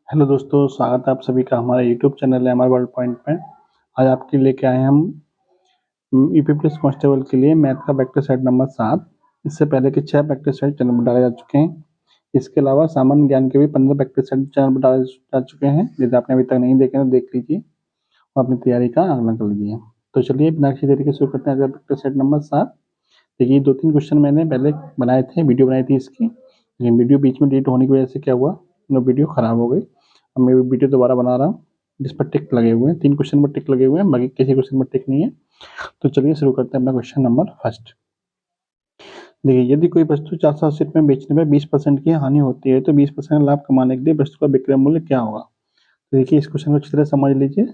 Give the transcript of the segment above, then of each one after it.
Hello दोस्तों, स्वागत है आप सभी का हमारे YouTube channel MR world point में। आज आपके लेके आए हैं हम यूपी पुलिस कांस्टेबल के लिए मैथ का प्रैक्टिस सेट नंबर 7। इससे पहले के 6 प्रैक्टिस सेट चैनल पर डाले जा चुके हैं। इसके अलावा सामान्य ज्ञान के भी 15 प्रैक्टिस सेट चैनल पर डाले जा चुके हैं। यदि आपने अभी तक नहीं देखे तो देख लीजिए और अपनी तैयारी का आकलन कर लीजिए। तो चलिए बिना किसी देरी के शुरू करते हैं प्रैक्टिस सेट नंबर 7। देखिए 2-3 क्वेश्चन मैंने पहले बनाए थे, वीडियो बनाई थी इसकी, लेकिन वीडियो बीच में डिलीट होने की वजह से क्या हुआ, वो वीडियो खराब हो गई। अब मैं वीडियो दोबारा बना रहा हूँ जिस पर टिक लगे हुए हैं। 3 क्वेश्चन पर टिक लगे हुए हैं, बाकी किसी क्वेश्चन पर टिक नहीं है। तो चलिए शुरू करते हैं अपना क्वेश्चन नंबर फर्स्ट। देखिए यदि कोई वस्तु 480 रुपये में बेचने में 20% की हानि होती है तो 20% लाभ कमाने के लिए वस्तु का विक्रय मूल्य क्या होगा। तो देखिए इस क्वेश्चन को अच्छी तरह समझ लीजिए।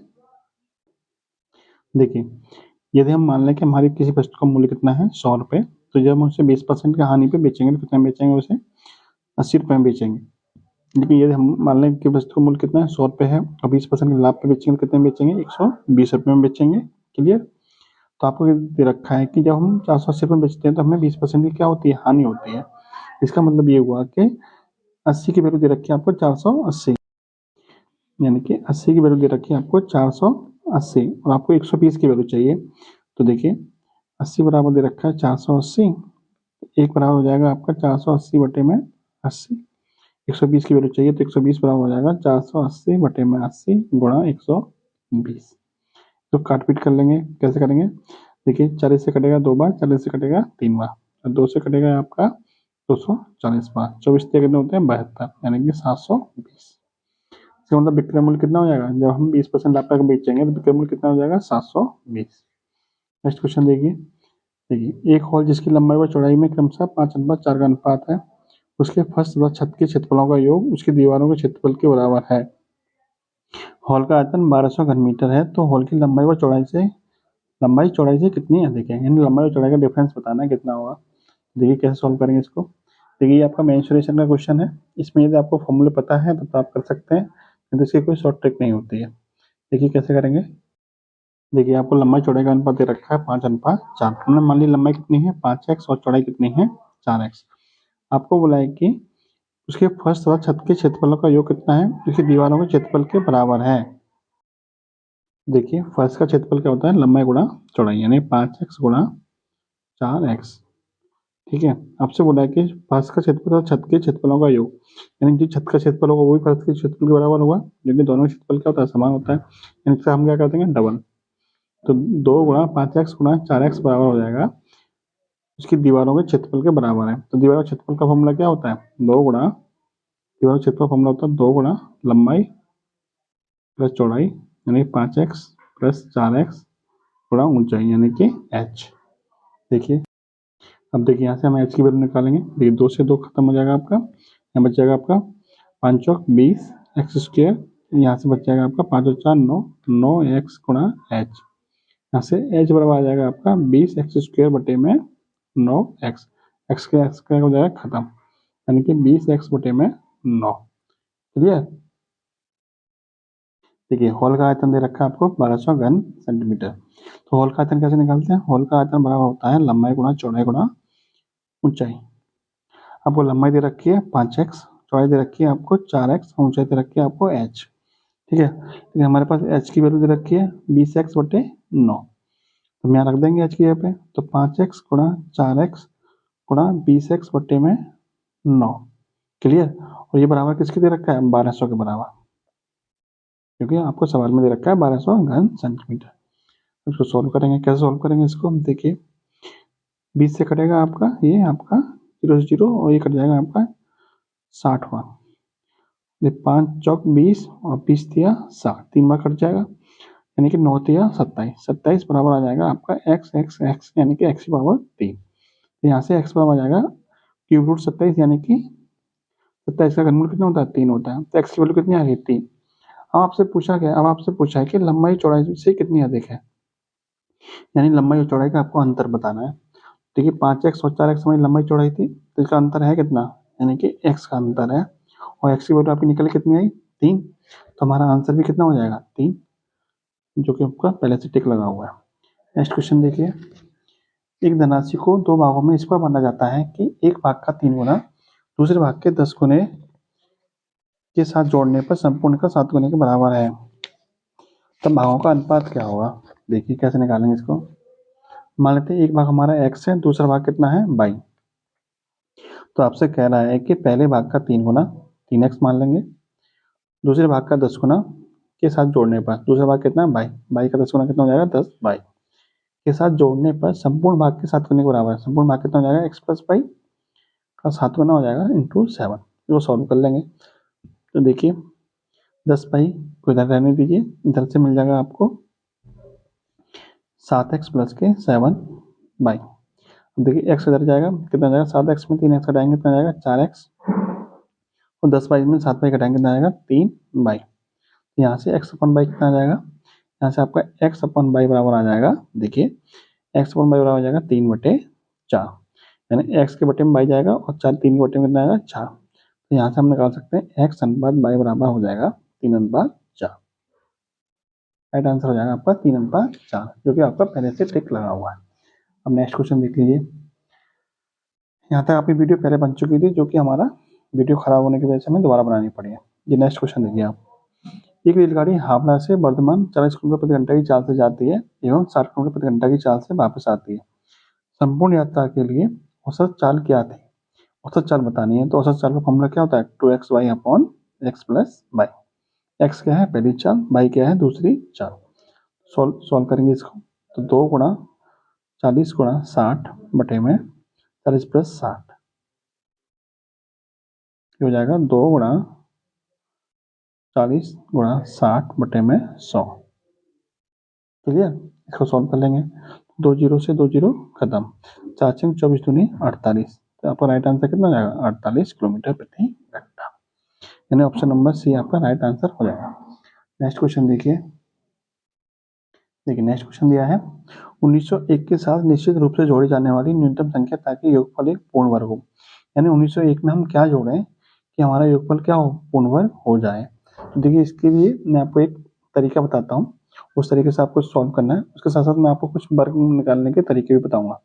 देखिए यदि हम मान लें कि हमारी किसी वस्तु का मूल्य कितना है 100 रुपये, तो जब हम उसे 20% की हानि पे बेचेंगे तो कितना बेचेंगे, उसे 80 रुपये में बेचेंगे। लेकिन यदि हम मान लें कि वस्तु का मूल्य कितना है 100 रुपये है और 20% के लाभ पे बेचेंगे तो कितने में बेचेंगे, 120 रुपये में बेचेंगे। क्लियर। तो आपको ये दे रखा है कि जब हम 480 रुपये में बेचते हैं तो हमें 20% की क्या होती है, हानि होती है। इसका मतलब ये हुआ कि 80 की वैल्यू दे रखी है आपको 480, यानी कि 80 की वैल्यू दे रखी है आपको 480 और आपको 120 की वैल्यू चाहिए। तो देखिए 80 बराबर दे रखा है 480, एक बराबर हो जाएगा आपका 480 बटे में 80। 120 की वैल्यू चाहिए तो 120 बराबर हो जाएगा 480 बटे में 80 गुणा 120। तो काट पीट कर लेंगे। कैसे करेंगे, देखिए 40 से कटेगा 2 बार, 40 से कटेगा 3 बार और 2 से कटेगा आपका 240 बार। 24 कितने होते हैं 72, यानी कि 720। इसका मतलब विक्रय मूल्य कितना हो जाएगा, जब हम 20% लाभ का बेचेंगे तो विक्रय मूल्य कितना हो जाएगा 720। नेक्स्ट क्वेश्चन देखिए। देखिए एक हॉल जिसकी लंबाई व चौड़ाई में क्रमशः 5:4 का अनुपात है, उसके फर्श व छत के क्षेत्रफलों का योग उसकी दीवारों के क्षेत्रफल के बराबर है। हॉल का आयतन 1200 घन मीटर है, तो हॉल की लंबाई चौड़ाई से कितनी है, देखें यानी लंबाई और चौड़ाई का डिफरेंस बताना है कितना होगा। देखिए कैसे सॉल्व करेंगे इसको। देखिए ये आपका मेंसुरेशन का क्वेश्चन है। इसमें यदि आपको फॉर्मूले पता है तो आप कर सकते हैं, नहीं तो इसकी कोई शॉर्ट ट्रिक नहीं होती है। देखिए कैसे करेंगे। देखिए आपको लंबाई चौड़ाई का अनुपात दे रखा है 5:4। हमने मान ली लंबाई कितनी है 5x और चौड़ाई कितनी है 4x। आपको बोला है कि उसके फर्श तथा छत के क्षेत्रफलों का योग कितना है, उसकी दीवारों के क्षेत्रफल के बराबर है। देखिए फर्श का क्षेत्रफल क्या होता है, लंबाई गुणा चौड़ाई, यानी 5x गुणा 4x। ठीक है, आपसे बोला है कि फर्श का क्षेत्रफल और छत के क्षेत्रफलों का योग, यानी जो छत का क्षेत्रफल होगा वो भी फर्श के क्षेत्रफल के बराबर होगा, क्योंकि दोनों क्षेत्रफल क्या होता है, समान होता है। यानी इसका हम क्या करते हैं डबल। तो 2 गुणा 5x गुणा 4x बराबर हो जाएगा उसकी दीवारों के क्षेत्रफल के बराबर है। तो दीवारों के क्षेत्रफल का फॉर्मूला क्या होता है, 2 गुणा, दीवारों के क्षेत्रफल फॉर्मूला होता है 2 गुणा लंबाई प्लस चौड़ाई, यानी 5x प्लस 4x गुणा ऊंचाई, यानी कि h। देखिए अब देखिए यहाँ से हम h की वैल्यू निकालेंगे। देखिए 2 से 2 खत्म हो जाएगा आपका, यहाँ बच जाएगा आपका 5 चौक 20 एक्स स्क्वायर, यहाँ से बच जाएगा आपका 5 और 4 9, 9x गुणा h। यहाँ से h बराबर आ जाएगा आपका 20 एक्स स्क्वायर बटे में 9x। एक्स का हो जाएगा खत्म, यानी कि 20x बटे में 9। क्लियर। देखिए हॉल का आयतन दे रखा है आपको 1200 घन सेंटीमीटर। तो हॉल का आयतन कैसे निकालते हैं, हॉल का आयतन बराबर होता है लंबाई गुणा चौड़ाई गुणा ऊंचाई। आपको लंबाई दे रखी है 5x, चौड़ाई दे रखी है आपको 4x, ऊंचाई दे रखी है आपको h। ठीक है, लेकिन हमारे पास h की वैल्यू दे रखी है 20x बटे 9, तो हम यहाँ रख देंगे h की जगह पे। तो 5x गुणा 4x गुणा 20x बटे में 9। क्लियर। और ये बराबर किसके दे रखा है 1200 के बराबर, क्योंकि आपको सवाल में दे रखा है 1200 घन सेंटीमीटर। इसको सॉल्व करेंगे। कैसे सॉल्व करेंगे इसको, देखिए 20 से कटेगा आपका ये आपका 0 से 0 और ये कट जाएगा आपका 60वां। 5 चौक 20 और 20 दिया 60, 3 बार कट जाएगा, यानी कि 9 दिया 27। 27 बराबर आ जाएगा आपका x x x, यानी कि x की पावर 3। तो यहाँ से x बराबर आ जाएगा क्यूब रूट 27, यानी कि 27 का घनमूल कितना होता है 3 होता है। तो x की वैल्यू कितनी आ गई 3। अब आपसे पूछा है कि लंबाई चौड़ाई से कितनी अधिक है, यानी लंबाई और चौड़ाई का आपको अंतर बताना है। देखिए 5x और 4x हमारी लंबाई चौड़ाई थी, तो इसका अंतर है कितना, यानी कि x का अंतर है, और x की वैल्यू आपकी निकल कितनी आई 3। तो हमारा आंसर भी कितना हो जाएगा 3, जो कि आपका पहले से टिक लगा हुआ है। नेक्स्ट क्वेश्चन देखिए। एक धनराशि को 2 भागों में इस पर बांटा जाता है कि एक भाग का 3 गुना दूसरे भाग के 10 गुने के साथ जोड़ने पर संपूर्ण का 7 गुने के बराबर है। तब भागों का अनुपात क्या होगा? देखिए कैसे निकालेंगे इसको। मान लेते हैं एक भाग हमारा x है, दूसरा भाग कितना है y। तो आपसे कह रहा है कि पहले भाग का 3 गुना 3x मान लेंगे, दूसरे भाग का 10 गुना के साथ जोड़ने पर दूसरा भाग कितना है y का 10 गुना कितना हो जाएगा 10y के साथ जोड़ने पर संपूर्ण भाग के 7 गुने के बराबर है। संपूर्ण भाग कितना हो जाएगा x प्लस वाई का 7 गुना हो जाएगा इंटू 7। इसको सॉल्व कर लेंगे। तो देखिए 10y को इधर रहने दीजिए, इधर से मिल जाएगा आपको 7x प्लस के 7y। अब देखिए x इधर जाएगा कितना जाएगा 7x में 3x घटाएंगे कितना जाएगा 4x और 10y में 7y घटाएंगे कितना जाएगा 3y। यहाँ से x अपन y कितना आ जाएगा, यहाँ से आपका x अपन y बराबर आ जाएगा। देखिए x अपन y बराबर आ जाएगा 3/4, यानी x के बटे में y जाएगा और 3 के बटे में कितना आएगा 4। तो यहाँ से हम निकाल सकते हैं x अनुपात y बराबर हो जाएगा 3/4। राइट आंसर हो जाएगा आपका 3/4, जो कि आपका पहले से टिक लगा हुआ है। अब नेक्स्ट क्वेश्चन देख लीजिए। यहाँ तक आपकी वीडियो पहले बन चुकी थी, जो कि हमारा वीडियो खराब होने की वजह से हमें दोबारा बनानी पड़ी है। ये नेक्स्ट क्वेश्चन देखिए आप। एक रेलगाड़ी हावड़ा से वर्धमान 40 किलोमीटर प्रति घंटा की चाल से जाती है एवं 60 किलोमीटर प्रति घंटा की चाल से वापस आती है। संपूर्ण यात्रा के लिए औसत चाल क्या थी? औसत चाल बतानी है। तो औसत चाल का फॉर्मूला क्या होता है 2xy upon x plus Y. x क्या है पहली चाल, y क्या है दूसरी चाल। सॉल्व करेंगे इसको। तो 2 गुणा 40 गुणा 60 बटे में 40 प्लस 60 हो जाएगा 2 गुणा 40 गुणा 60 बटे में 100। क्लियर? इसको सॉल्व कर लेंगे। 2 जीरो से 2 जीरो खत्म, 4 6 24 दूनी 48। तो आपका राइट आंसर कितना हो जाएगा 48 किलोमीटर प्रति घंटा, यानी ऑप्शन नंबर सी आपका राइट आंसर हो जाएगा। नेक्स्ट क्वेश्चन देखिए। नेक्स्ट क्वेश्चन दिया है 1901 के साथ निश्चित रूप से जोड़ी जाने वाली न्यूनतम संख्या ताकि योगफल एक पूर्ण वर्ग हो। यानी 1901 में हम क्या जोड़ें कि हमारा योगफल क्या हो पूर्ण वर्ग हो जाए। तो देखिए इसके लिए मैं आपको एक तरीका बताता हूँ, उस तरीके से आपको सॉल्व करना है। उसके साथ साथ मैं आपको कुछ वर्ग निकालने के तरीके भी बताऊंगा।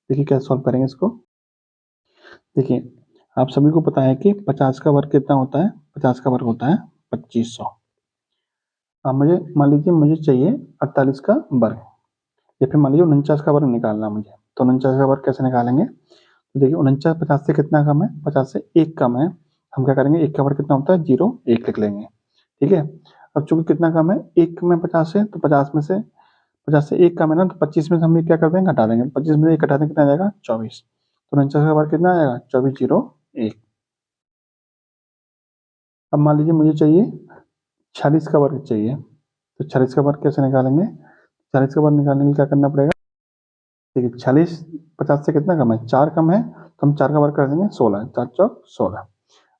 देखिए कैसे सॉल्व करेंगे इसको। देखिए आप सभी को पता है कि 50 का वर्ग कितना होता है, 50 का वर्ग होता है 2500। अब मुझे मान लीजिए मुझे चाहिए 48 का वर्ग, या फिर मान लीजिए 49 का वर्ग निकालना मुझे। तो 49 का वर्ग कैसे निकालेंगे? तो देखिए 49 50 से कितना कम है, 50 से 1 कम है। हम क्या करेंगे 1 का वर्ग कितना होता है 0, 1 लिख लेंगे। ठीक है। अब चूंकि कितना कम है 1 में 50 है, तो 50 में से 50 से 1 कम है ना, तो 25 में से हम ये क्या कर देंगे घटा देंगे। 25 में से 1 घटा देंगे कितना आ जाएगा 24। तो 49 का वर्ग कितना आ जाएगा 24 0 1। अब मान लीजिए मुझे चाहिए 46 का वर्ग चाहिए। तो 46 का वर्ग कैसे निकालेंगे? 40 का वर्ग निकालने के लिए क्या करना पड़ेगा? देखिए 46 50 से कितना कम है 4 कम है, तो हम 4 का वर्ग कर देंगे 16, 4 चौक 16।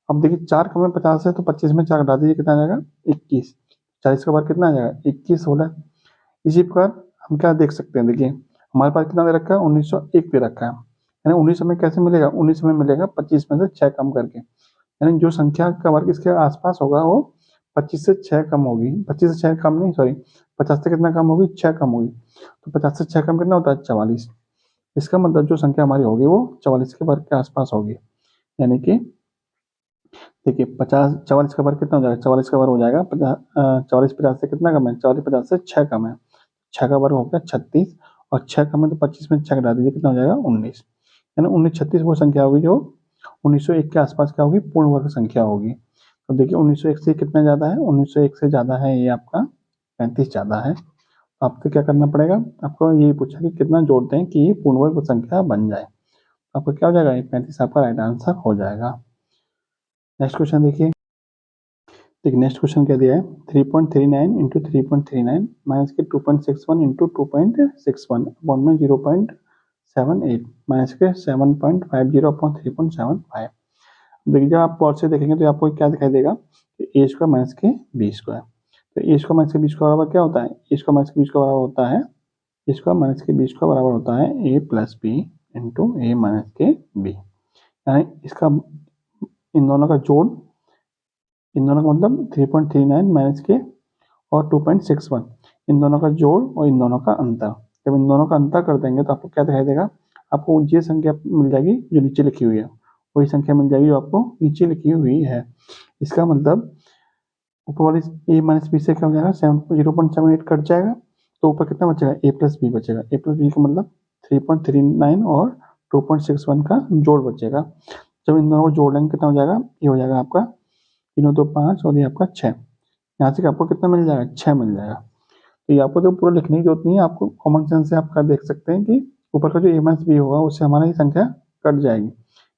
अब देखिए 4 कम है 50 है, तो 25 में 4 घटा दीजिए कितना आ जाएगा 21। 40 का वर्ग कितना आ जाएगा 21 16। इसी प्रकार हम क्या देख सकते हैं, देखिए हमारे पास कितना दे रखा है 1901 दे रखा है, यानी 19 में कैसे मिलेगा 19 में मिलेगा 25 में से 6 कम करके, यानी जो संख्या का वर्ग इसके आसपास होगा वो 25 से 6 कम होगी। 25 से 6 कम नहीं, सॉरी 50 से कितना कम होगी 6 कम होगी। तो 50 से 6 कम कितना होता है 44। इसका मतलब जो संख्या हमारी होगी वो 44 के वर्ग के आसपास होगी। यानी कि देखिए 50 44 का वर्ग कितना हो जाएगा 44 का वर्ग हो जाएगा 44 50 से कितना कम है 44 50 से 6 कम है, 6 का वर्ग हो गया 36 और 6 कम है तो 25 में 6 घटा दीजिए कितना हो जाएगा 19। यानी 1936 वो संख्या होगी जो 1901 के आसपास क्या होगी पूर्ण वर्ग संख्या होगी। तो देखिए 1901 से कितना ज्यादा है 1901 से ज्यादा है ये आपका 35 ज्यादा है। आपको क्या करना पड़ेगा, आपको यही पूछा कि कितना जोड़ते हैं कि ये पूर्ण वर्ग संख्या बन जाए। आपका क्या हो जाएगा 35 आपका राइट आंसर हो जाएगा। नेक्स्ट क्वेश्चन देखिए नेक्स्ट क्वेश्चन क्या दिया है 3.39 इंटू 3.39 माइनस के 2.61 इंटू 2.61 अपॉन में 0.78 माइनस के 7.50 अपॉन 3.75। देखिए जब आप पॉट से देखेंगे तो आपको क्या दिखाई देगा कि ए स्क्वायर माइनस के बी स्क्वायर। तो ए स्क्वायर माइनस के बी स्क्वायर बराबर क्या होता है ए स्क्वायर माइनस के बी स्क्वायर बराबर होता है ए स्क्वायर माइनस के बी स्क्वायर बराबर होता है ए प्लस बी इंटू ए माइनस के बी। यानी इसका इन दोनों का जोड़, इन दोनों का मतलब 3.39 माइनस के और 2.61, इन दोनों का जोड़ और इन दोनों का अंतर। जब इन दोनों का अंतर कर देंगे तो आपको क्या दिखाई देगा, आपको ये संख्या मिल जाएगी जो नीचे लिखी हुई है वही संख्या मिल जाएगी जो आपको नीचे लिखी हुई है। इसका मतलब ऊपर वाली a माइनस बी से क्या हो जाएगा, 0.78 कट जाएगा, तो ऊपर कितना बचेगा, a प्लस बी बचेगा। a प्लस बी का मतलब 3.39 और 2.61 का जोड़ बचेगा। जब इन दोनों को जोड़ लेंगे कितना हो जाएगा, ये हो जाएगा आपका 3 2 5 और ये आपका 6। यहाँ से आपको कितना मिल जाएगा, 6 मिल जाएगा। तो ये आपको तो पूरा लिखने की जरूरत नहीं है, आपको कॉमन सेंस से आपका देख सकते हैं कि ऊपर का जो a माइनस बी होगा उससे हमारा ये संख्या कट जाएगी,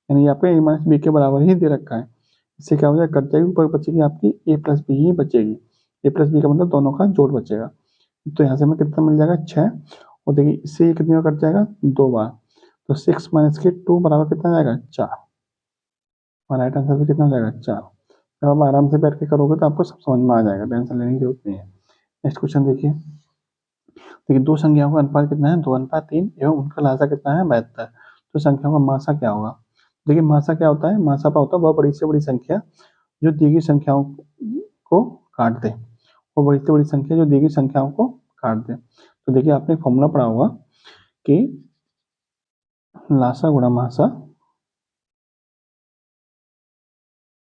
यानी आपका a माइनस बी के बराबर ही दे रखा है। इससे क्या हो जाएगा, कट जाएगी, ऊपर बचेगी आपकी a प्लस बी ही बचेगी। a प्लस बी का मतलब दोनों का जोड़ बचेगा। तो यहाँ से हमें कितना मिल जाएगा, 6। और देखिए इससे ये कितनी बार कट जाएगा, 2 बार। तो 6 माइनस के 2 बराबर कितना जाएगा, 4। और राइट आंसर भी कितना हो जाएगा, 4। जब आप आराम से बैठ के करोगे तो आपको सब समझ में आ जाएगा, टेंशन लेने की जरूरत नहीं है। नेक्स्ट क्वेश्चन देखिए। देखिए दो संख्याओं का अनुपात कितना है, 2:3 एवं उनका लासा कितना है, 72। तो संख्याओं का मासा क्या होगा। देखिए मासा क्या होता है, मासा का होता है वह बड़ी से बड़ी संख्या जो दी गई संख्याओं को काट दे। वो बड़ी से बड़ी संख्या जो दी गई संख्याओं को काट दे। तो देखिए आपने फॉर्मूला पढ़ा होगा कि लासा गुणा मासा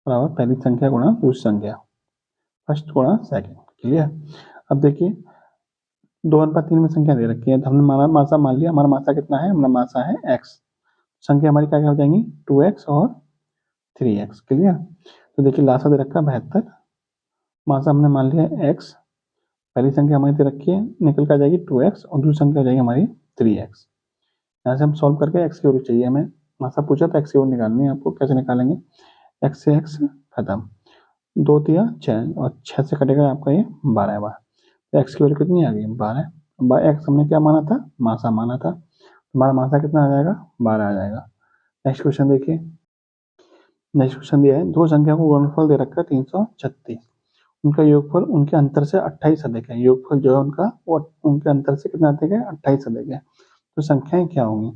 बराबर पहली संख्या गुणा दूसरी संख्या, फर्स्ट गुणा सेकंड। क्लियर। अब देखिए 2:3 में संख्या दे रखी है, तो हमने हमारा मासा मान लिया। हमारा मासा कितना है, हमारा मासा है x। संख्या हमारी क्या क्या हो जाएंगी, 2x और 3x। क्लियर। तो देखिए लासा दे रखा है 72, मासा हमने मान लिया है x। पहली संख्या हमारी दे रखी है, निकल कर आ जाएगी 2x और दूसरी संख्या हो जाएगी हमारी 3x। यहाँ से हम सॉल्व करके x की वैल्यू चाहिए हमें। मासा पूछा तो x की वैल्यू निकालनी है आपको। कैसे निकालेंगे, x से x खत्म, 2 तिया 6 और 6 से कटेगा आपका ये 12 बार। तो x की वैल्यू कितनी आ गई, 12। x हमने क्या माना था, मासा माना था। हमारा मासा कितना आ जाएगा, 12 आ जाएगा। नेक्स्ट क्वेश्चन देखिए। नेक्स्ट क्वेश्चन दिया है, दो संख्या को गुणनफल दे रखा है 336, उनका योगफल उनके अंतर से 28 अधिक है। योगफल जो है उनका वो उनके अंतर से कितना अधिक है, 28 अधिक है। तो संख्याएं क्या होंगी।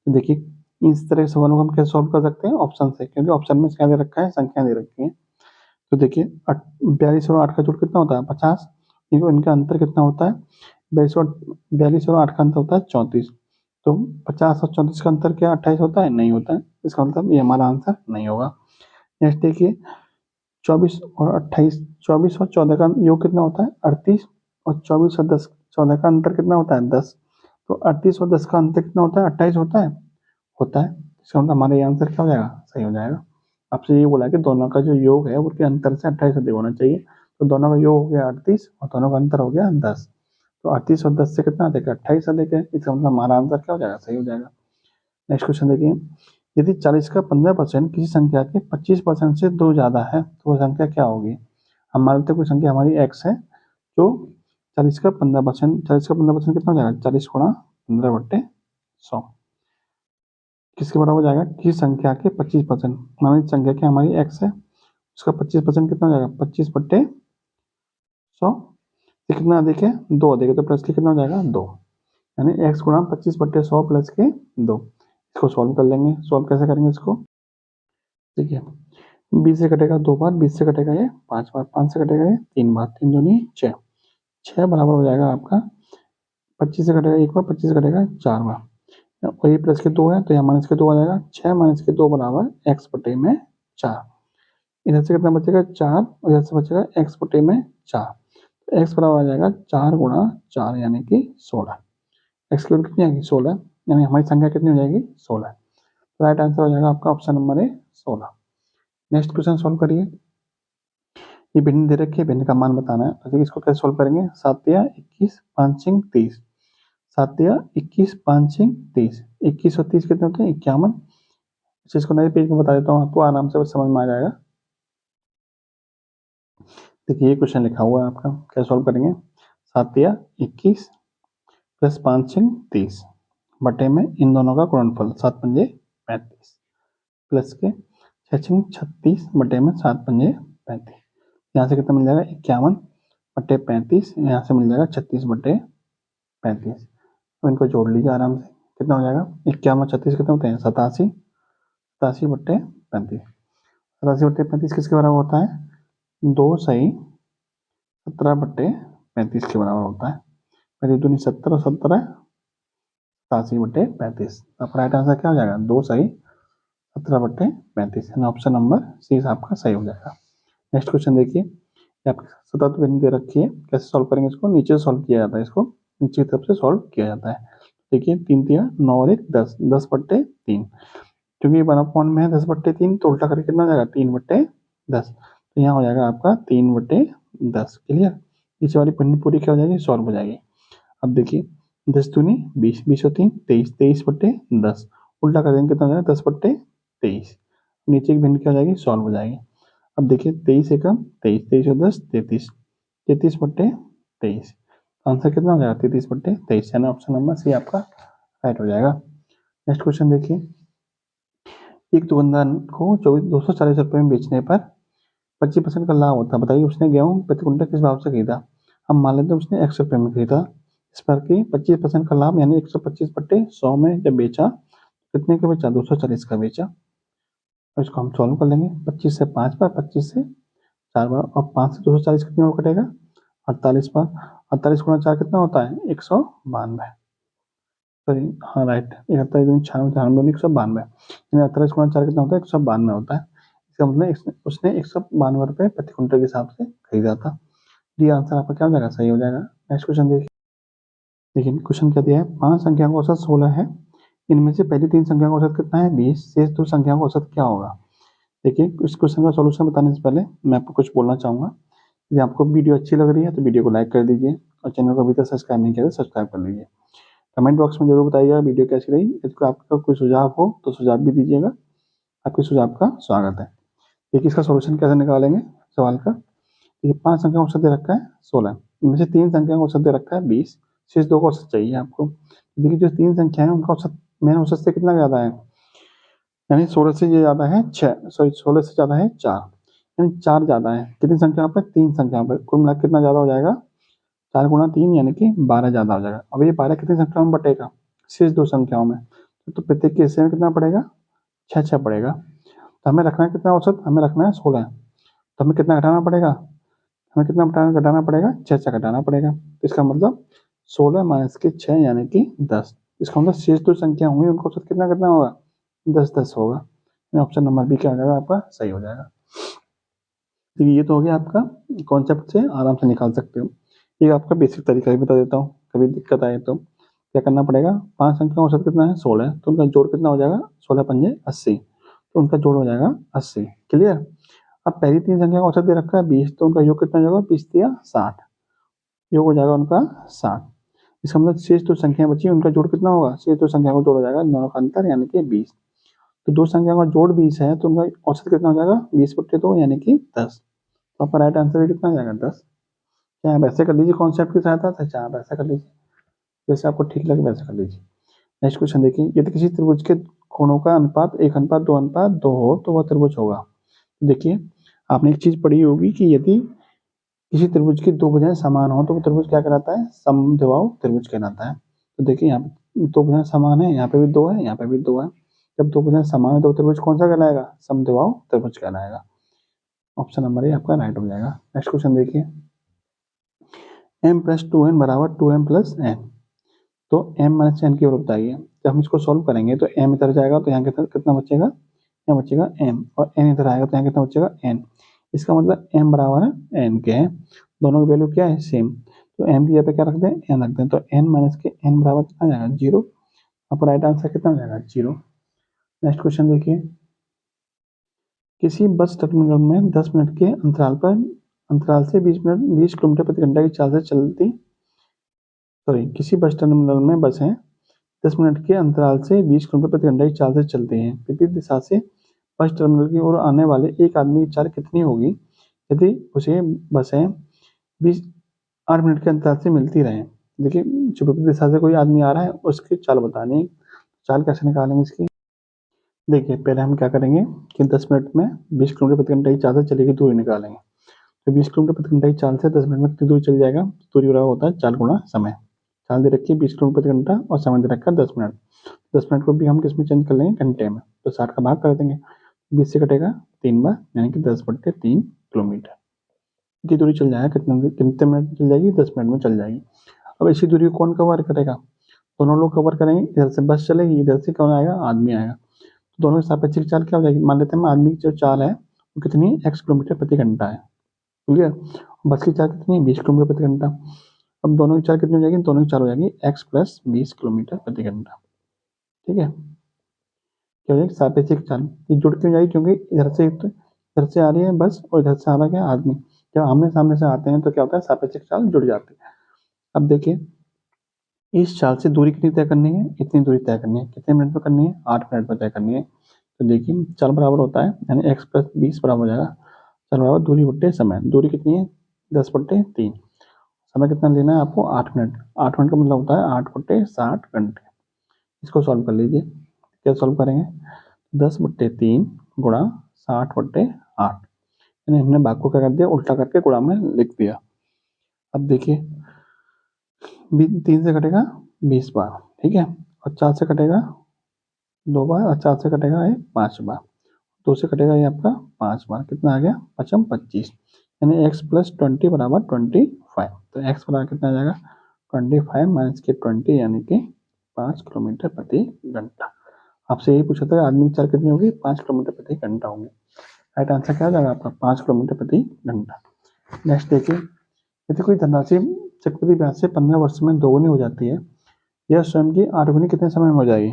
तो देखिए इस तरह के सवालों को हम कैसे सॉल्व कर सकते हैं, ऑप्शन से, क्योंकि ऑप्शन में क्या दे रखा है, संख्या दे रखी है। तो देखिए 42 और 8 का जोड़ कितना होता है, 50। इनका अंतर कितना होता है, 42 और 8 का अंतर होता है 34। तो 50 और 34 का अंतर क्या 28 होता है, नहीं होता है। इसका मतलब ये हमारा आंसर नहीं होगा। नेक्स्ट देखिए 24 और 28, 24 और 14 का योग कितना होता है, 38। और 24 और 10, 14 का अंतर कितना होता है, 10। तो 38 और 10 का अंतर कितना होता है, 28 होता है, होता है। इसका मतलब हमारा ये आंसर क्या हो जाएगा, सही हो जाएगा। आपसे ये बोला कि दोनों का जो योग है उसके अंतर से 28 अधिक होना चाहिए। तो दोनों का योग हो गया 38 और दोनों का अंतर हो गया 10। तो 38 और 10 से कितना अधिक है, 28 अधिक है। इसका मतलब हमारा आंसर क्या हो जाएगा, सही हो जाएगा। नेक्स्ट क्वेश्चन देखिए। यदि 40 का 15% किसी संख्या के 25% से दो ज्यादा है तो वह संख्या क्या होगी। हम मानते हैं कोई संख्या हमारी x है, जो 40 का 15%, 40 का 15% कितना हो जाएगा, 40 गुणा 15/100 किसके बराबर हो जाएगा, किसी संख्या के 25%। हमारी संख्या की हमारी x है, उसका 25% कितना हो जाएगा, 25/100। कितना अधिक है, 2 अधिक है, तो प्लस के कितना हो जाएगा, 2। यानी x गुणा 25/100 प्लस के 2। इसको सॉल्व कर लेंगे। सॉल्व कैसे करेंगे इसको, देखिए 20 से कटेगा 2 बार, 20 से कटेगा ये 5 बार, 5 से कटेगा ये 3 बार, 3 दूनी 6, 6 बराबर हो जाएगा आपका 25 से कटेगा 1 बार, 25 से कटेगा 4 बार। और ये प्लस के 2 है तो यहाँ माइनस के 2 आ जाएगा। 6 माइनस के 2 बराबर x बटे में 4। इधर से कितना बचेगा, 4, और इधर से बचेगा x बटे में 4। तो x बराबर आ जाएगा 4 गुणा 4 यानी कि 16। x की वैल्यू कितनी आएगी, 16, यानी हमारी संख्या कितनी हो जाएगी, 16। राइट आंसर हो जाएगा आपका ऑप्शन नंबर है 16। नेक्स्ट क्वेश्चन सॉल्व करिए। ये भिन्न दे रखी है, भिन्न का मान बताना है। तो इसको कैसे सॉल्व करेंगे, 7 या 21 5 सिंह 30, 7 या 21 5 सिंह 30, 21 और 30 कितने होते हैं, 51। इसको नए पेज में बता देता हूँ आपको, आराम से समझ में आ जाएगा। देखिए ये क्वेश्चन लिखा हुआ है आपका, कैसे सॉल्व करेंगे, 7 या 21 प्लस 5 सिंह 30 बटे में इन दोनों का गुणनफल 7 पंजे 35 प्लस के 6 सिंह 36 बटे में 7 पंजे 35। यहाँ से कितना मिल जाएगा, 51 बटे 35, यहाँ से मिल जाएगा 36 बटे 35। तो इनको जोड़ लीजिए आराम से, कितना हो जाएगा, 51 36 कितने होते हैं, 87, 87 बटे 35। 87 बटे 35 किसके बराबर होता है, 2 सही 17 बटे 35 के बराबर होता है। पहले दूनी 70 और 17 87 बटे 35। अब राइट आंसर क्या हो जाएगा, 2 सही 17/35 यानी ऑप्शन नंबर सी आपका सही हो जाएगा। नेक्स्ट क्वेश्चन देखिए, आपके सतत बिंदु दे रखी है, कैसे सॉल्व करेंगे इसको, नीचे सॉल्व किया जाता है, इसको नीचे की तरफ से सॉल्व किया जाता है। देखिए 3 3 9 और 1 10, 10/3, क्योंकि 1/1 में है 10/3 तो उल्टा करके कितना हो जाएगा 3/10, तो यहाँ हो जाएगा आपका 3/10। क्लियर, नीचे वाली पन्नी पूरी क्या हो जाएगी, सॉल्व हो जाएगी। अब देखिए 10 दूनी 20, 20 और 3 23, 23/10, उल्टा कर देंगे कितना हो जाएगा 10/23, नीचे की भिन्न क्या हो जाएगी, सॉल्व हो जाएगी। अब देखिए 23 एकम 23, 23 और 10 33, 33/23, आंसर कितना हो जाएगा 33/23 यानी ऑप्शन नंबर सी आपका राइट हो जाएगा। नेक्स्ट क्वेश्चन देखिए, एक दुकानदार को 240 रुपये में बेचने पर 25% का लाभ होता है। बताइए उसने गेहूं प्रति कुंटल किस भाव से खरीदा। हम मान लेते हैं उसने 100 रुपये में खरीदा, इस पर की 25% का लाभ यानी 125/100 में जब बेचा, कितने का बेचा, 240 का बेचा। और इसको हम सॉल्व कर लेंगे, 25 से 5 बार, 25 से 4 बार, और 5 से 240 कितने बार कटेगा, 48 बार। 48 गुणा 4 कितना होता है, 192, सॉरी हाँ राइट, 91 192 यानी 48 गुणा 4 कितना होता है, 192 होता है। इसका मतलब उसने 192 रुपये प्रति कुंटल के हिसाब से खरीदा था। डी आंसर आपका क्या हो जाएगा, सही हो जाएगा। नेक्स्ट क्वेश्चन देखिए, क्वेश्चन क्या दिया है, 5 संख्या का औसत 16 है, इनमें से पहली 3 संख्या का औसत कितना है, 20, शेष 2 संख्या का औसत क्या होगा। देखिए इस क्वेश्चन का सॉल्यूशन बताने से पहले मैं आपको कुछ बोलना चाहूंगा। यदि आपको वीडियो अच्छी लग रही है तो वीडियो को लाइक कर दीजिए, और चैनल को अभी तक सब्सक्राइब नहीं किया तो सब्सक्राइब कर लीजिए। कमेंट बॉक्स में जरूर बताइएगा वीडियो कैसी रही, यदि आपका कोई सुझाव हो तो सुझाव भी दीजिएगा, आपके सुझाव का स्वागत है। देखिए इसका सॉल्यूशन कैसे निकालेंगे सवाल का। देखिए 5 संख्या का औसत दे रखा है 16, इनमें से 3 संख्या का औसत दे रखा है 20, शेष 2 का औसत चाहिए आपको। देखिए जो 3 संख्या है उनका औसत मेन औसत से कितना ज्यादा है, यानी 16 से ये ज्यादा है 6, सॉरी 16 से ज्यादा है 4, यानी 4 ज्यादा है कितनी संख्या पर, 3 संख्या पर, कुल मिला कितना ज्यादा हो जाएगा, 4 गुणा 3 यानी कि 12 ज्यादा हो जाएगा। अब ये 12 कितनी संख्याओं में बटेगा, शेष 2 संख्याओं में, तो प्रत्येक के हिस्से में कितना पड़ेगा, 6 पड़ेगा। तो हमें रखना है कितना औसत, हमें रखना है 16, तो हमें कितना घटाना पड़ेगा, हमें कितना घटाना पड़ेगा, 6 घटाना पड़ेगा। तो इसका मतलब 16 माइनस के 6 यानी कि 10, इसका मतलब शेष 2 संख्या होंगी उनको औसत कितना करना होगा, 10 होगा। ऑप्शन नंबर बी क्या हो जाएगा आपका, सही हो जाएगा। तो ये तो हो गया आपका कॉन्सेप्ट से आराम से निकाल सकते हो। ये आपका बेसिक तरीका भी बता देता हूँ, कभी दिक्कत आए तो क्या करना पड़ेगा, 5 संख्या का औसत कितना है 16, तो उनका जोड़ कितना हो जाएगा, 16 पंजे 80, तो उनका जोड़ हो जाएगा 80। क्लियर। अब पहली 3 संख्या का औसत दे रखा है 20, तो उनका योग कितना होगा, 20 या 60, योग हो जाएगा उनका 60। इसका मतलब शेष 2 संख्या बची उनका जोड़ कितना होगा, शेष 2 संख्या का जोड़ हो जाएगा, दोनों का अंतर यानी कि 20। तो 2 संख्या का जोड़ 20 है तो उनका औसत कितना हो जाएगा, 20/2 यानी कि 10। तो आपका राइट आंसर कितना आ जाएगा, 10। चाहे आप ऐसे कर लीजिए कॉन्सेप्ट की सहायता से, चाहे आप ऐसा कर लीजिए, जैसे आपको ठीक लगे वैसे कर लीजिए। नेक्स्ट क्वेश्चन देखिए, यदि किसी त्रिभुज के कोणों का अनुपात 1:2:2 हो तो वह त्रिभुज होगा। देखिए आपने एक चीज पढ़ी होगी कि यदि किसी त्रिभुज की 2 भुजाएं समान हो तो वो त्रिभुज क्या कहलाता है, समद्विबाहु त्रिभुज कहलाता है। तो देखिए यहाँ पे 2 भुजाएं समान है, यहाँ पे भी 2 है, यहाँ पे भी 2 है, जब 2 भुजाएं समान है तो त्रिभुज कौन सा कहलाएगा, समद्विबाहु त्रिभुज कहलाएगा। ऑप्शन नंबर ए आपका राइट हो जाएगा। नेक्स्ट क्वेश्चन देखिए, m + 2n = 2m + n, तो m - n की ओर बताइए। जब हम इसको सॉल्व करेंगे तो m इधर जाएगा तो यहाँ कितना बचेगा, यहाँ बचेगा m, और n इधर आएगा तो यहाँ कितना बचेगा n। इसका मतलब m बराबर है n के है, दोनों की वैल्यू क्या है, सेम, तो m की जगह पे क्या रख दें, n रख दें, तो n - के n बराबर कितना जाएगा, 0। आपका राइट आंसर कितना हो जाएगा, 0। नेक्स्ट क्वेश्चन देखिए, किसी बस टर्मिनल में 10 मिनट के अंतराल से 20 किलोमीटर प्रति घंटा की चाल से चलती, किसी बस टर्मिनल में बसें 10 मिनट के अंतराल से 20 किलोमीटर प्रति घंटा की चाल से चलते हैं। विपरीत दिशा से बस टर्मिनल की ओर आने वाले एक आदमी की चाल कितनी होगी यदि उसे बसें 8 मिनट के अंतराल से मिलती रहें। देखिए जो विपरीत दिशा से कोई आदमी आ रहा है उसकी चाल बतानी है, चाल कैसे निकालेंगे इसकी। देखिए पहले हम क्या करेंगे कि 10 मिनट में 20 किलोमीटर प्रति घंटा की चाल से चलेगी दूरी निकालेंगे। तो 20 किलोमीटर प्रति घंटा की चाल से 10 मिनट में कितनी दूरी चल जाएगा, दूरी बराबर होता है चाल गुणा समय। चाल दे रखी है 20 किलोमीटर प्रति घंटा और समय दे रखा है 10 मिनट। 10 मिनट को भी हम किस में चेंज कर लेंगे, घंटे में, तो 60 का भाग कर देंगे, 20 से कटेगा 3 बार यानी कि 10/3 किलोमीटर। इतनी दूरी चल जाएगा, कितने मिनट चल जाएगी, 10 मिनट में चल जाएगी। अब इसी दूरी को कौन कवर करेगा, दोनों लोग कवर करेंगे, इधर से बस चलेगी, इधर से कौन आएगा, आदमी आएगा। दोनों की सापेक्षिक चाल क्या हो जाएगी, मान लेते हैं आदमी की जो चाल है वो कितनी x किलोमीटर प्रति घंटा है, क्लियर। बस की चाल कितनी है 20 किलोमीटर प्रति घंटा। अब दोनों की चाल कितनी हो जाएगी, दोनों की चाल हो जाएगी x प्लस 20 किलोमीटर प्रति घंटा, ठीक है। क्या हो जाएगी सापेक्षिक चाल, ये जुड़ क्यों जाएगी, क्योंकि इधर से आ रही है बस और इधर से आ रहा क्या आदमी, जब आमने सामने से आते हैं तो क्या होता है सापेक्षिक चाल जुड़ जाती है। अब देखिए इस चाल से दूरी कितनी तय करनी है, इतनी दूरी तय करनी है, कितने मिनट में करनी है, 8 मिनट में तय करनी है। तो देखिए चाल बराबर होता है यानी x प्लस 20 बराबर हो जाएगा चाल बराबर दूरी बट्टे समय, दूरी कितनी है 10/3, समय कितना लेना है आपको 8 मिनट, 8 मिनट का मतलब होता है 8/60 घंटे। इसको सॉल्व कर लीजिए, क्या सॉल्व करेंगे 10/3 गुणा 60/8, यानी हमने भाग को क्या कर दिया उल्टा करके गुणा में लिख दिया। अब देखिए 3 से कटेगा 20 बार, ठीक है, और 4 से कटेगा 2 बार, और 4 से कटेगा ये 5 बार, 2 से कटेगा ये आपका 5 बार, कितना आ गया 25, यानी x प्लस 20 बराबर 25। तो x बराबर कितना आ जाएगा 25 माइनस के 20 यानी कि 5 किलोमीटर प्रति घंटा। आपसे यही पूछा था आदमी की चाल कितनी होगी 5 किलोमीटर प्रति घंटा होंगे। राइट आंसर क्या आ जाएगा आपका 5 किलोमीटर प्रति घंटा। नेक्स्ट देखिए, यदि कोई धनराशि चक्रवृद्धि ब्याज से 15 वर्ष में दोगुनी हो जाती है, यह स्वयं की 8 गुनी कितने समय में हो जाएगी।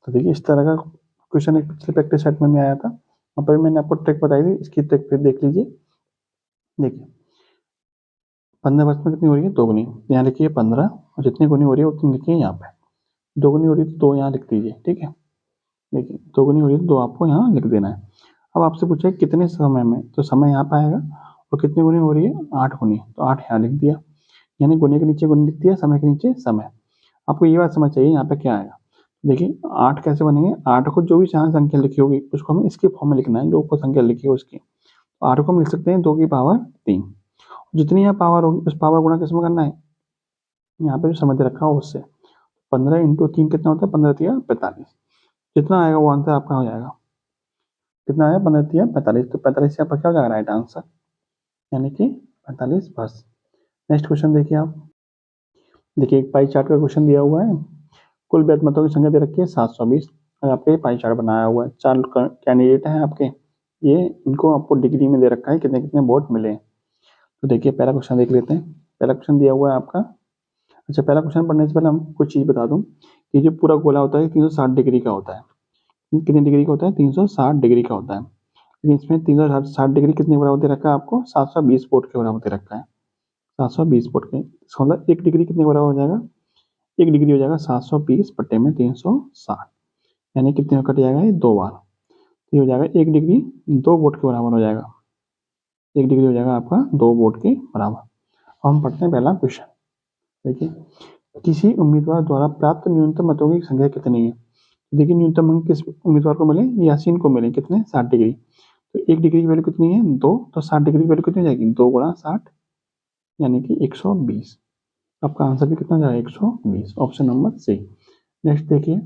तो देखिए इस तरह का क्वेश्चन एक पिछले प्रैक्टिस सेट में आया था, वहाँ पर मैंने आपको ट्रिक बताई थी, इसकी ट्रिक फिर देख लीजिए। देखिए 15 वर्ष में कितनी हो रही है दोगुनी, यहाँ लिखिए 15, और जितनी गुनी हो रही है उतनी लिखिए यहाँ पे, दोगुनी हो रही है तो 2 यहाँ लिख दीजिए, ठीक है। देखिए दोगुनी हो रही है तो 2 आपको यहाँ लिख देना है। अब आपसे पूछा है कितने समय में, तो समय यहाँ पे आएगा, और कितनी गुनी हो रही है 8 गुनी, तो 8 यहाँ लिख दिया, यानी गुने के नीचे गुनी लिख दिया, समय के नीचे समय। आपको ये बात समझ चाहिए यहाँ पे क्या आएगा, देखिए 8 कैसे बनेंगे, 8 को जो भी यहाँ संख्या लिखी होगी उसको हमें इसके फॉर्म में लिखना है, जो ऊपर संख्या लिखी है उसकी, तो 8 को हम लिख सकते हैं 2 की पावर 3, जितनी यहाँ पावर होगी उस पावर गुणा किसमें करना है, यहाँ पे जो समय दे रखा हो उससे। 15 इंटू 3 कितना होता है 15 45, जितना आएगा वो आंसर आपका हो जाएगा, कितना आया 15 45, तो 45 से आपका क्या हो जाएगा राइट आंसर, यानी कि 45 बस। नेक्स्ट क्वेश्चन देखिए आप, देखिए एक पाई चार्ट का क्वेश्चन दिया हुआ है, कुल वैध मतों की संख्या दे रखी है 720, और आपके पाई चार्ट बनाया हुआ है, 4 कैंडिडेट हैं आपके, ये इनको आपको डिग्री में दे रखा है कितने कितने वोट मिले। तो देखिए पहला क्वेश्चन देख लेते हैं, पहला क्वेश्चन दिया हुआ है आपका। अच्छा पहला क्वेश्चन पढ़ने से पहले हम कुछ चीज़ बता दूं कि जो पूरा गोला होता है 360 डिग्री का होता है, कितने डिग्री का होता है 360 डिग्री का होता है, लेकिन इसमें 360 डिग्री कितने बराबर दे रखा है आपको 720 वोट के बराबर दे रखा है, 720 वोट के, इसका मतलब 1 डिग्री कितने बराबर हो जाएगा, 1 डिग्री हो जाएगा 720 बटे में 360, यानी कितने में कट जाएगा ये 2 बार, तो ये हो जाएगा 1 डिग्री 2 वोट के बराबर हो जाएगा, 1 डिग्री हो जाएगा आपका 2 वोट के बराबर। अब हम पढ़ते हैं पहला क्वेश्चन। देखिए किसी उम्मीदवार द्वारा प्राप्त न्यूनतम मतों की संख्या कितनी है, देखिए न्यूनतम अंक किस उम्मीदवार को मिले, यासीन को मिले, कितने 60 डिग्री, तो 1 डिग्री की वैल्यू कितनी है 2, तो 60 डिग्री की वैल्यू कितनी हो जाएगी 2 गुणा 60, यानी कि 120। आपका आंसर भी कितना जाएगा 120, ऑप्शन नंबर सी। नेक्स्ट देखिए,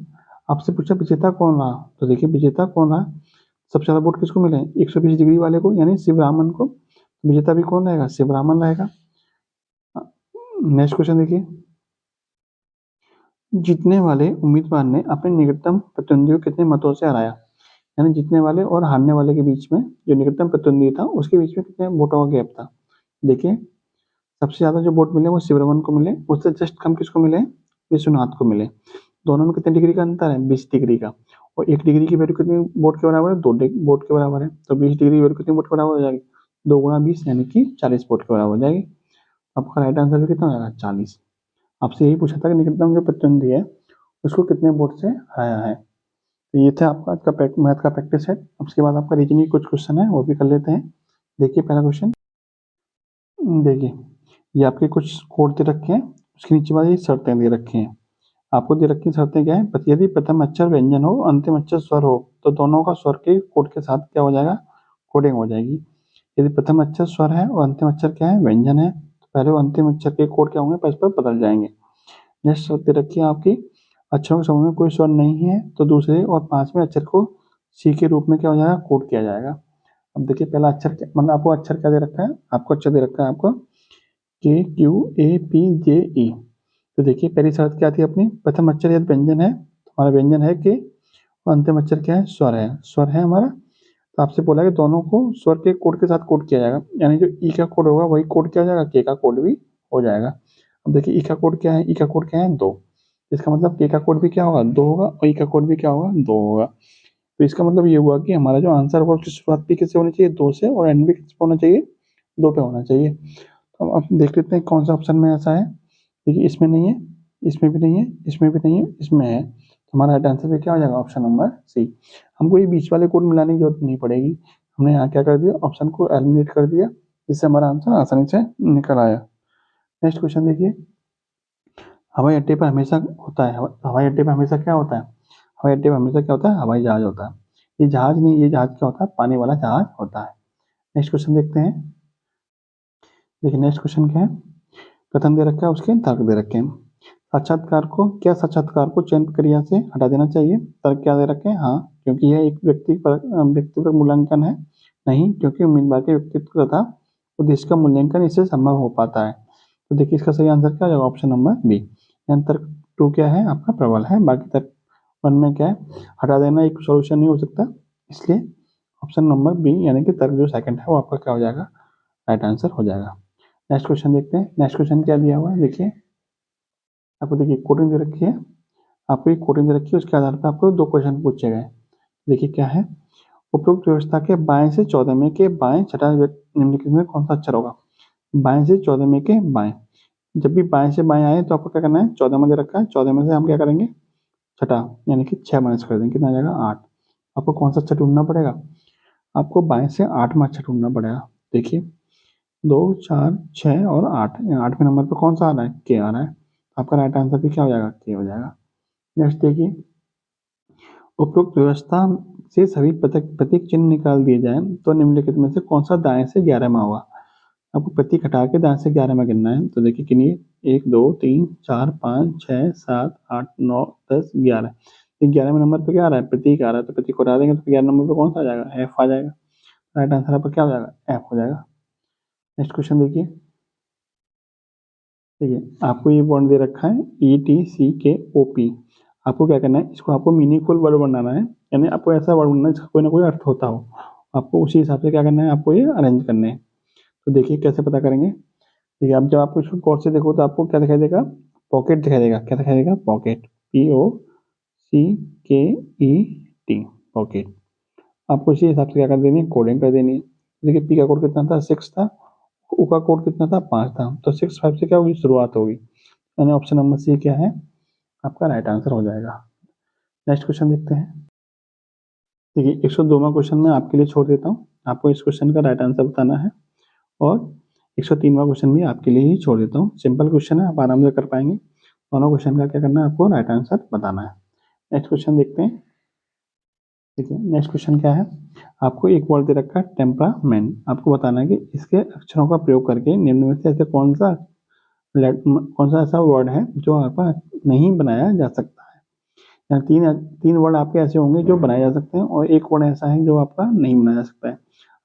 आपसे पूछा विजेता कौन रहा, तो देखिए विजेता कौन रहा, सबसे ज्यादा वोट किसको मिले 120 डिग्री वाले को, यानी शिवरामन को, विजेता भी कौन रहेगा शिवरामन रहेगा। नेक्स्ट क्वेश्चन देखिए, जीतने वाले उम्मीदवार ने अपने निकटतम प्रतिद्वंदी को कितने मतों से हराया, यानी जीतने वाले और हारने वाले के बीच में जो निकटतम प्रतिद्वंदी था उसके बीच में कितने वोटों का गैप था। देखिए सबसे ज्यादा जो वोट मिले वो शिवरमन को मिले, उससे जस्ट कम किसको मिले विश्वनाथ को मिले, दोनों में कितने डिग्री का अंतर है 20 डिग्री का, और 1 डिग्री की वैल्यू कितनी वोट के बराबर है 2 वोट के बराबर है, तो 20 डिग्री की वैल्यू कितनी वोट के बराबर हो जाएगी 2 गुणा 20 यानी कि 40 वोट के बराबर हो जाएगी। आपका राइट आंसर भी कितना हो जाएगा 40। आपसे यही पूछा था कि निकटतम जो प्रतिद्वंदी है उसको कितने वोट से हराया है। तो ये था आपका आज का मैथ का प्रैक्टिस है। उसके बाद आपका रीजनिंग कुछ क्वेश्चन है वो भी कर लेते हैं। देखिए पहला क्वेश्चन, देखिए ये आपके कुछ कोड दे रखे हैं, उसके नीचे वाली शर्तें दे रखी हैं। आपको दे रखी शर्तें क्या है, यदि प्रथम अक्षर व्यंजन हो अंतिम अक्षर स्वर हो तो दोनों का स्वर के कोड के साथ क्या हो जाएगा कोडिंग हो जाएगी। यदि प्रथम अक्षर स्वर है और अंतिम अक्षर क्या है व्यंजन है, तो पहले वो अंतिम अक्षर के कोड क्या होंगे परस्पर बदल जाएंगे। नेक्स्ट शर्त दे रखी है आपकी, अक्षरों के समूह में कोई स्वर नहीं है तो दूसरे और पांचवें अक्षर को सी के रूप में क्या हो जाएगा कोड किया जाएगा। अब देखिए पहला अक्षर मतलब आपको अक्षर क्या दे रखा है, आपको अक्षर दे रखा है आपको के क्यू ए पी जे ई। तो देखिए पहली शर्त क्या थी अपनी, प्रथम अक्षर यदि व्यंजन है तो हमारा व्यंजन है के, अंतिम अक्षर क्या है? स्वर है, स्वर है हमारा। तो आपसे बोला कि दोनों को स्वर के कोड के साथ कोड किया जाएगा, यानी जो ई का कोड होगा वही कोड किया जाएगा, के का कोड भी हो जाएगा। अब देखिए ई का कोड क्या है? ई का कोड क्या है? 2। इसका मतलब के का कोड भी क्या होगा? 2 होगा, और ई का कोड भी क्या होगा? 2 होगा। तो इसका मतलब ये हुआ कि हमारा जो आंसर होगा उसकी शुरुआत भी किससे होनी चाहिए? 2 से, और एंड भी किस पे होना चाहिए? 2 पे होना चाहिए। तो अब देख लेते हैं कौन सा ऑप्शन में ऐसा है। देखिए इसमें नहीं है, इसमें भी नहीं है, इसमें भी नहीं है, इसमें है। तो हमारा राइट आंसर भी क्या हो जाएगा? Option number C. हमको ये बीच वाले कोड मिलाने की जरूरत नहीं पड़ेगी। हमने यहाँ क्या कर दिया? ऑप्शन को एलिमिनेट कर दिया, जिससे हमारा आंसर आसानी से निकल आया। नेक्स्ट क्वेश्चन देखिए, हवाई अड्डे पर हमेशा होता है, हवाई अड्डे पर हमेशा क्या होता है? हवाई अड्डे पर हमेशा क्या होता है? हवाई जहाज होता है। ये जहाज नहीं, ये जहाज क्या होता है? पानी वाला जहाज होता है। नेक्स्ट क्वेश्चन देखते हैं। देखिए नेक्स्ट क्वेश्चन क्या है? कथन दे रखा है, उसके तर्क दे रखे हैं। साक्षात्कार को चयन प्रक्रिया से हटा देना चाहिए? तर्क क्या दे रखे हैं? हाँ, क्योंकि यह एक व्यक्तिगत मूल्यांकन है। नहीं, क्योंकि उम्मीदवार के व्यक्तित्व तथा उद्देश्य का मूल्यांकन इससे संभव हो पाता है। तो देखिए इसका सही आंसर क्या हो जाएगा? Option number B. यानी तर्क 2 क्या है? आपका प्रबल है, बाकी तर्क 1 में क्या है? हटा देना एक सोल्यूशन नहीं हो सकता, इसलिए ऑप्शन नंबर बी यानी कि तर्क जो सेकंड है वो आपका क्या हो जाएगा? राइट आंसर हो जाएगा। नेक्स्ट क्वेश्चन देखते हैं। नेक्स्ट क्वेश्चन क्या दिया हुआ है? देखिए आपको, देखिए कोडिंग दे रखी है, आपको एक कोडिंग दे रखी है, उसके आधार पर आपको 2 क्वेश्चन पूछे गए। देखिए क्या है? उपरोक्त व्यवस्था के बाएं से 14 में के बाएं छठा निम्नलिखित में कौन सा अक्षर होगा? बाएं से 14 में के बाएं, जब भी बाएं से बाएं आए तो आपको क्या करना है? 14 में दे रखा है, 14 में से हम क्या करेंगे? छठा, यानी कि 6 माइनस कर देंगे, कितना आ जाएगा? 8। आपको कौन सा अक्षर ढूंढना पड़ेगा? आपको बाएं से 8 में अक्षर ढूंढना पड़ेगा। देखिए 2, 4, 6 और 8, 8वें नंबर पर कौन सा आ रहा है? के आ रहा है। आपका राइट आंसर भी क्या हो जाएगा? के हो जाएगा। नेक्स्ट देखिए, उपरोक्त व्यवस्था से सभी प्रतीक चिन्ह निकाल दिए जाएं तो निम्नलिखित में से कौन सा दाएं से 11वां होगा? आपको प्रतीक हटा के दाएं से 11 में गिनना है। तो देखिए गिनिए, 1, 2, 3, 4, 5, 6, 7, 8, 9, 10, 11। 11वें नंबर पे क्या आ रहा है? प्रतीक आ रहा है, तो प्रतीक को हटा देंगे तो 11 नंबर पे कौन सा आ जाएगा? एफ आ जाएगा। राइट आंसर आपका क्या हो जाएगा? एफ हो जाएगा। नेक्स्ट क्वेश्चन देखिए, ठीक है, आपको ये वर्ड दे रखा है ETCKOP। आपको क्या करना है? इसको आपको मीनिंगफुल वर्ड बनाना है, यानी आपको ऐसा वर्ड बनाना है जिसका कोई ना कोई अर्थ होता हो। आपको उसी हिसाब से क्या करना है? आपको ये अरेंज करने हैं। तो देखिए कैसे पता करेंगे। देखिए आप जब आपको इसको गौर से देखो तो आपको क्या दिखाई देगा? पॉकेट दिखाई देगा। क्या दिखाई देगा? Pocket, POCKET, pocket. आपको इसी हिसाब से क्या कर देनी है? कोडिंग कर देनी है। देखिए पी का कोड कितना था? 6 था। ऊ का कोड कितना था? 5 था। तो 6, 5 से क्या होगी? शुरुआत होगी, यानी ऑप्शन नंबर सी क्या है? आपका राइट आंसर हो जाएगा। नेक्स्ट क्वेश्चन देखते हैं। देखिए 102वां क्वेश्चन मैं आपके लिए छोड़ देता हूँ, आपको इस क्वेश्चन का राइट आंसर बताना है, और 103वां क्वेश्चन भी आपके लिए ही छोड़ देता हूँ। सिंपल क्वेश्चन है, आप आराम से कर पाएंगे। दोनों क्वेश्चन का क्या करना है? आपको राइट आंसर बताना है। नेक्स्ट क्वेश्चन देखते हैं। देखिए नेक्स्ट क्वेश्चन क्या है? आपको एक वर्ड दे रखा है टेम्परामेंट। आपको बताना है कि इसके अक्षरों का प्रयोग करके निम्न में से ऐसे कौन सा ऐसा वर्ड है जो आपका नहीं बनाया जा सकता है। या तीन वर्ड आपके ऐसे होंगे जो बनाए जा सकते हैं, और एक वर्ड ऐसा है जो आपका नहीं बनाया जा सकता है।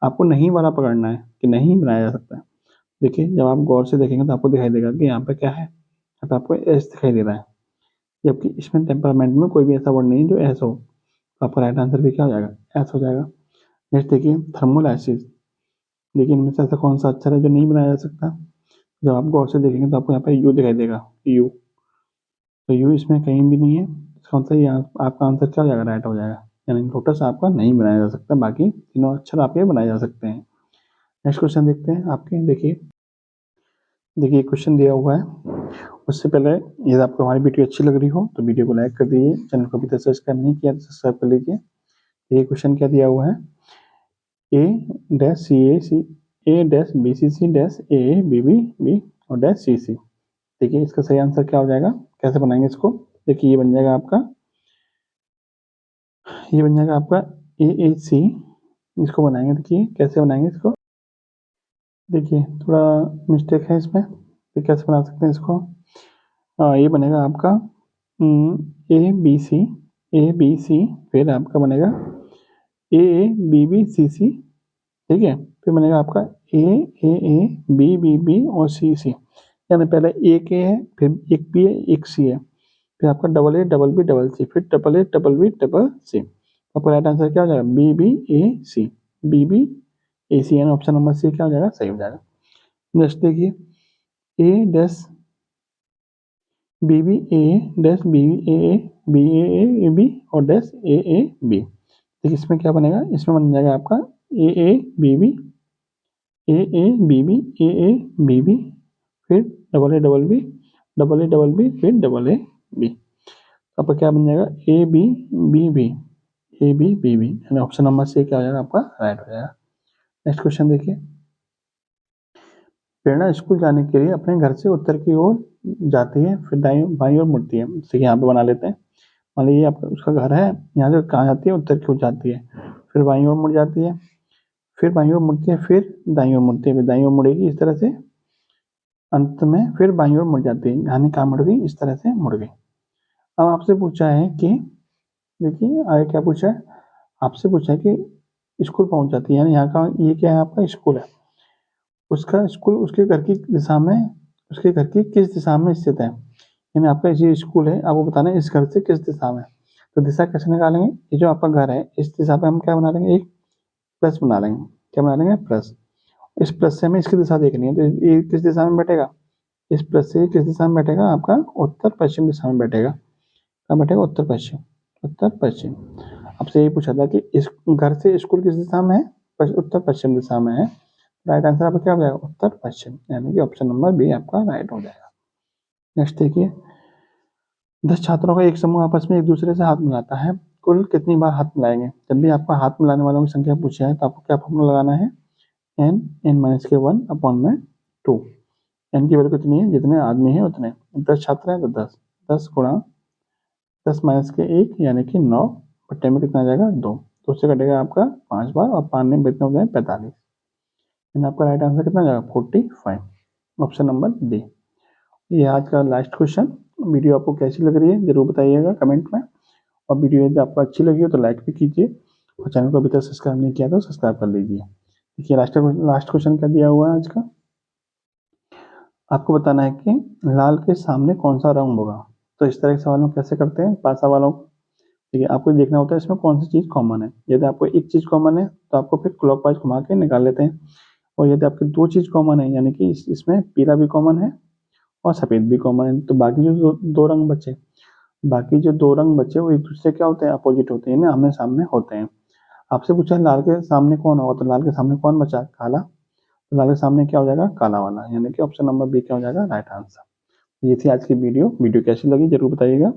आपको नहीं वाला पकड़ना है कि नहीं बनाया जा सकता है। देखिए जब आप गौर से देखेंगे तो आपको दिखाई देगा कि यहाँ पे क्या है? यहाँ पे आपको एस दिखाई दे रहा है, जबकि इसमें टेम्परामेंट में कोई भी ऐसा वर्ड नहीं है जो एस हो। तो आपका राइट आंसर भी क्या हो जाएगा? एस हो जाएगा। नेक्स्ट देखिए थर्मोलाइसिस। देखिए इनमें से ऐसा कौन सा अक्षर है जो नहीं बनाया जा सकता? जब आप गौर से देखेंगे तो आपको यहाँ पे यू दिखाई देगा, यू। तो यू इसमें कहीं भी नहीं है, इसका मतलब यहाँ आपका आंसर क्या हो जाएगा? राइट हो जाएगा। यानी लोटस आपका नहीं बनाया जा सकता, बाकी तीनों अक्षर आपके बनाए जा सकते हैं। नेक्स्ट क्वेश्चन देखते हैं आपके। देखिए देखिए क्वेश्चन दिया हुआ है, उससे पहले यदि आपको हमारी वीडियो अच्छी लग रही हो तो वीडियो को लाइक कर दीजिए, चैनल को अभी तक सब्सक्राइब नहीं किया तो सब्सक्राइब कर लीजिए। ये क्वेश्चन क्या दिया हुआ है? A-CAC A-BCC-AA-BB और -CC। देखिए इसका सही आंसर क्या हो जाएगा? कैसे बनाएंगे इसको? देखिए ये बन जाएगा आपका AAC। इसको बनाएंगे, देखिए कैसे बनाएंगे इसको। देखिए थोड़ा मिस्टेक है इसमें, तो कैसे बना सकते हैं इसको? ये बनेगा आपका A B C, फिर आपका बनेगा AABBCC, ठीक है। फिर बनेगा आपका AABBB और CC, यानी पहले एक ए है, फिर एक बी है, एक सी है। फिर आपका double A double B double C, फिर triple A triple B triple C. आपका राइट आंसर क्या हो जाएगा? B B A C, B B A C, यानी ऑप्शन नंबर सी क्या हो जाएगा? सही हो जाएगा। नेक्स्ट देखिए, A dash B B A dash B B A B A B और डैश ए बी। देखिए इसमें क्या बनेगा? इसमें बन जाएगा आपका A B B B B A B B, फिर double A double B double A double B, फिर डबल ए बी। आपका क्या बन जाएगा? A B B B A B B B, यानी ऑप्शन नंबर सी क्या हो जाएगा? आपका राइट हो जाएगा। नेक्स्ट क्वेश्चन देखिए, प्रेरणा स्कूल जाने के लिए अपने घर से उत्तर की ओर जाती है, फिर बाईं ओर मुड़ती है। जैसे यहाँ पे बना लेते हैं, मान लीजिए आपका उसका घर है, यहाँ से कहाँ जाती है? उत्तर की ओर जाती है, फिर बाईं ओर मुड़ जाती है, फिर बाईं ओर मुड़ती है, फिर दाईं ओर मुड़ती है, फिर दाईं ओर मुड़ेगी इस तरह से, अंत में फिर बाईं ओर मुड़ जाती है, यानी कहाँ मुड़ गई? इस तरह से मुड़ गई। अब आपसे पूछा है कि, देखिए आगे क्या पूछा है? आपसे पूछा है कि स्कूल पहुंच जाती है, यानी यहाँ का ये क्या है? आपका स्कूल है, उसका स्कूल उसके घर की दिशा में, उसके घर की किस दिशा में स्थित है? यानी आपका ये स्कूल है, आपको बताना है इस घर से किस दिशा में। तो दिशा कैसे निकालेंगे? ये जो आपका घर है इस दिशा पे हम क्या बना लेंगे? एक प्लस बना लेंगे। क्या बना लेंगे? प्लस। इस प्लस से हमें इसकी दिशा देखनी है, तो ये किस दिशा में बैठेगा? इस प्लस से किस दिशा में बैठेगा? आपका उत्तर पश्चिम दिशा में बैठेगा। क्या बैठेगा? उत्तर पश्चिम, उत्तर पश्चिम। आपसे यही पूछा था कि इस घर से स्कूल किस दिशा में है? उत्तर पश्चिम दिशा में है। राइट आंसर आपका क्या हो जाएगा? उत्तर पश्चिम, यानी कि ऑप्शन नंबर बी आपका राइट हो जाएगा। नेक्स्ट देखिए, 10 छात्रों का एक समूह आपस में एक दूसरे से हाथ मिलाता है, कुल कितनी बार हाथ मिलाएंगे? जब भी आपका हाथ मिलाने वालों की संख्या पूछा है तो आपको क्या फॉर्मूला लगाना है? n माइनस के 1 अपॉन में 2। n की वैल्यू कितनी है? जितने आदमी है उतने। 10 छात्र हैं तो 10, 10 गुणा 10 माइनस के 1 यानी कि 9 बट्टे में कितना आ जाएगा? 2। तो उससे कटेगा आपका 5 बार, और 5 में कितने होते हैं? 45। आपका राइट आंसर कितना जाएगा? 45, ऑप्शन नंबर डी। ये आज का लास्ट क्वेश्चन। वीडियो आपको कैसी लग रही है जरूर बताइएगा कमेंट में, और वीडियो यदि आपको अच्छी लगी हो तो लाइक भी कीजिए, और चैनल को अभी तक सब्सक्राइब नहीं किया तो सब्सक्राइब कर लीजिए। देखिए लास्ट क्वेश्चन क्या दिया हुआ है आज का? आपको बताना है कि लाल के सामने कौन सा रंग होगा। तो इस तरह के सवाल में कैसे करते हैं 5 सवालों को? देखिए आपको देखना होता है इसमें कौन सी चीज़ कॉमन है। यदि आपको एक चीज़ कॉमन है तो आपको फिर क्लॉकवाइज घुमा के निकाल लेते हैं, और यदि आपके 2 चीज़ कॉमन है, यानी कि इसमें पीला भी कॉमन है और सफ़ेद भी कॉमन है, तो बाकी जो दो रंग बचे, बाकी जो 2 रंग बचे वो एक दूसरे क्या होते हैं? अपोजिट होते हैं, आमने सामने होते हैं। आपसे पूछा है लाल के सामने कौन होगा, तो लाल के सामने कौन बचा? काला। तो लाल के सामने क्या हो जाएगा? काला वाला, यानी कि ऑप्शन नंबर बी क्या हो जाएगा? Right answer. ये थी आज की वीडियो कैसी लगी जरूर बताइएगा।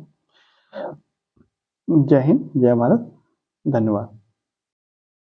जय हिंद, जय भारत, धन्यवाद।